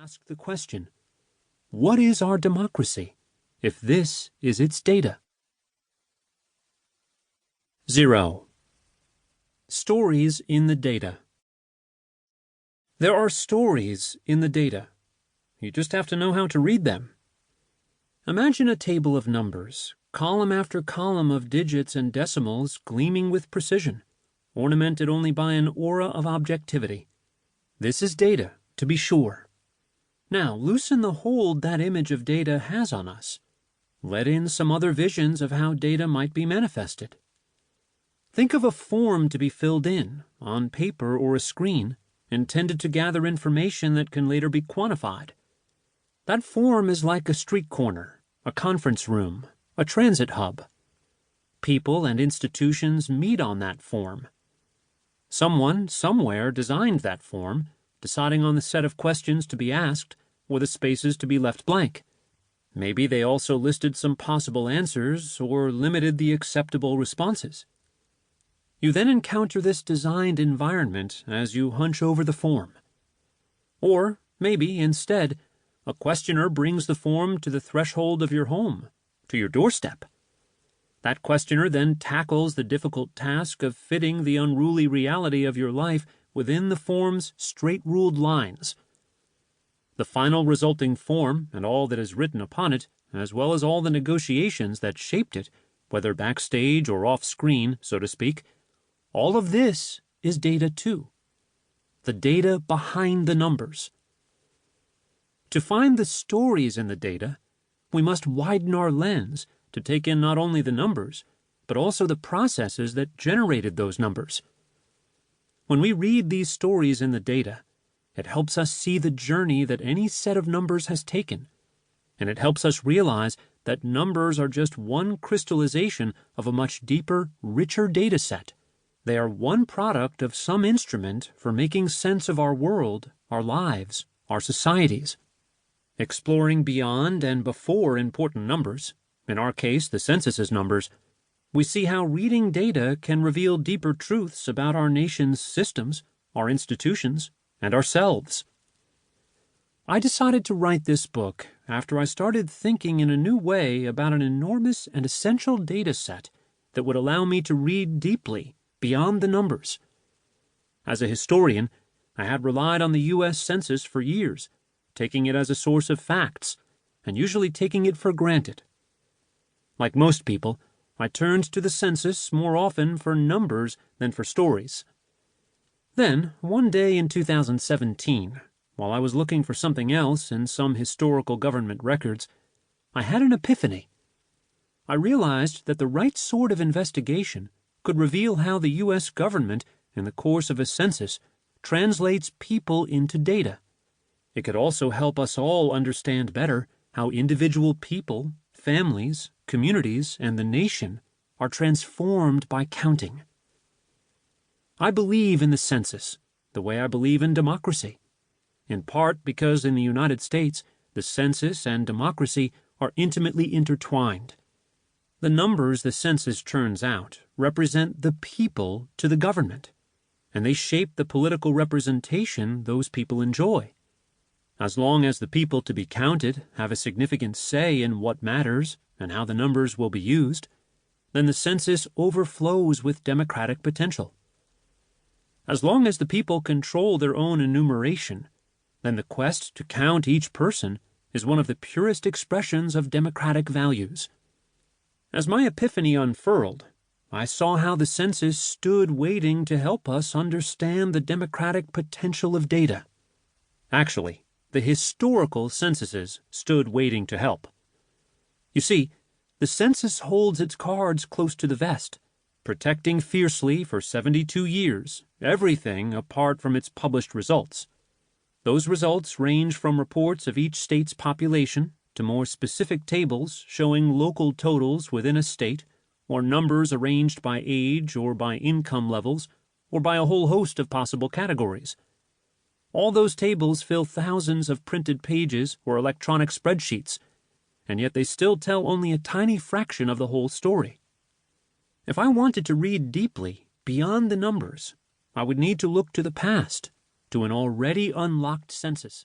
ask the question, what is our democracy if this is its data? 0. Stories in the data. There are stories in the data. You just have to know how to read them. Imagine a table of numbers, column after column of digits and decimals gleaming with precision, ornamented only by an aura of objectivity. This is data, to be sure. Now, loosen the hold that image of data has on us. Let in some other visions of how data might be manifested. Think of a form to be filled in, on paper or a screen, intended to gather information that can later be quantified. That form is like a street corner, a conference room, a transit hub. People and institutions meet on that form. Someone, somewhere, designed that form, deciding on the set of questions to be asked or the spaces to be left blank. Maybe they also listed some possible answers or limited the acceptable responses. You then encounter this designed environment as you hunch over the form. Or, maybe, instead, a questioner brings the form to the threshold of your home, to your doorstep. That questioner then tackles the difficult task of fitting the unruly reality of your life within the form's straight-ruled lines. The final resulting form and all that is written upon it, as well as all the negotiations that shaped it, whether backstage or off-screen, so to speak, all of this is data too. The data behind the numbers. To find the stories in the data, we must widen our lens to take in not only the numbers, but also the processes that generated those numbers. When we read these stories in the data, it helps us see the journey that any set of numbers has taken, and it helps us realize that numbers are just one crystallization of a much deeper, richer data set. They are one product of some instrument for making sense of our world, our lives, our societies. Exploring beyond and before important numbers, in our case the census's numbers, we see how reading data can reveal deeper truths about our nation's systems, our institutions, and ourselves. I decided to write this book after I started thinking in a new way about an enormous and essential data set that would allow me to read deeply beyond the numbers. As a historian, I had relied on the U.S. Census for years, taking it as a source of facts, and usually taking it for granted. Like most people, I turned to the census more often for numbers than for stories. Then, one day in 2017, while I was looking for something else in some historical government records, I had an epiphany. I realized that the right sort of investigation could reveal how the U.S. government, in the course of a census, translates people into data. It could also help us all understand better how individual people, families, communities, and the nation are transformed by counting. I believe in the census the way I believe in democracy, in part because in the United States, the census and democracy are intimately intertwined. The numbers the census churns out represent the people to the government, and they shape the political representation those people enjoy. As long as the people to be counted have a significant say in what matters and how the numbers will be used, then the census overflows with democratic potential. As long as the people control their own enumeration, then the quest to count each person is one of the purest expressions of democratic values. As my epiphany unfurled, I saw how the census stood waiting to help us understand the democratic potential of data. Actually, the historical censuses stood waiting to help. You see, the census holds its cards close to the vest, protecting fiercely for 72 years everything apart from its published results. Those results range from reports of each state's population to more specific tables showing local totals within a state, or numbers arranged by age or by income levels, or by a whole host of possible categories. All those tables fill thousands of printed pages or electronic spreadsheets, and yet they still tell only a tiny fraction of the whole story. If I wanted to read deeply beyond the numbers, I would need to look to the past, to an already unlocked census.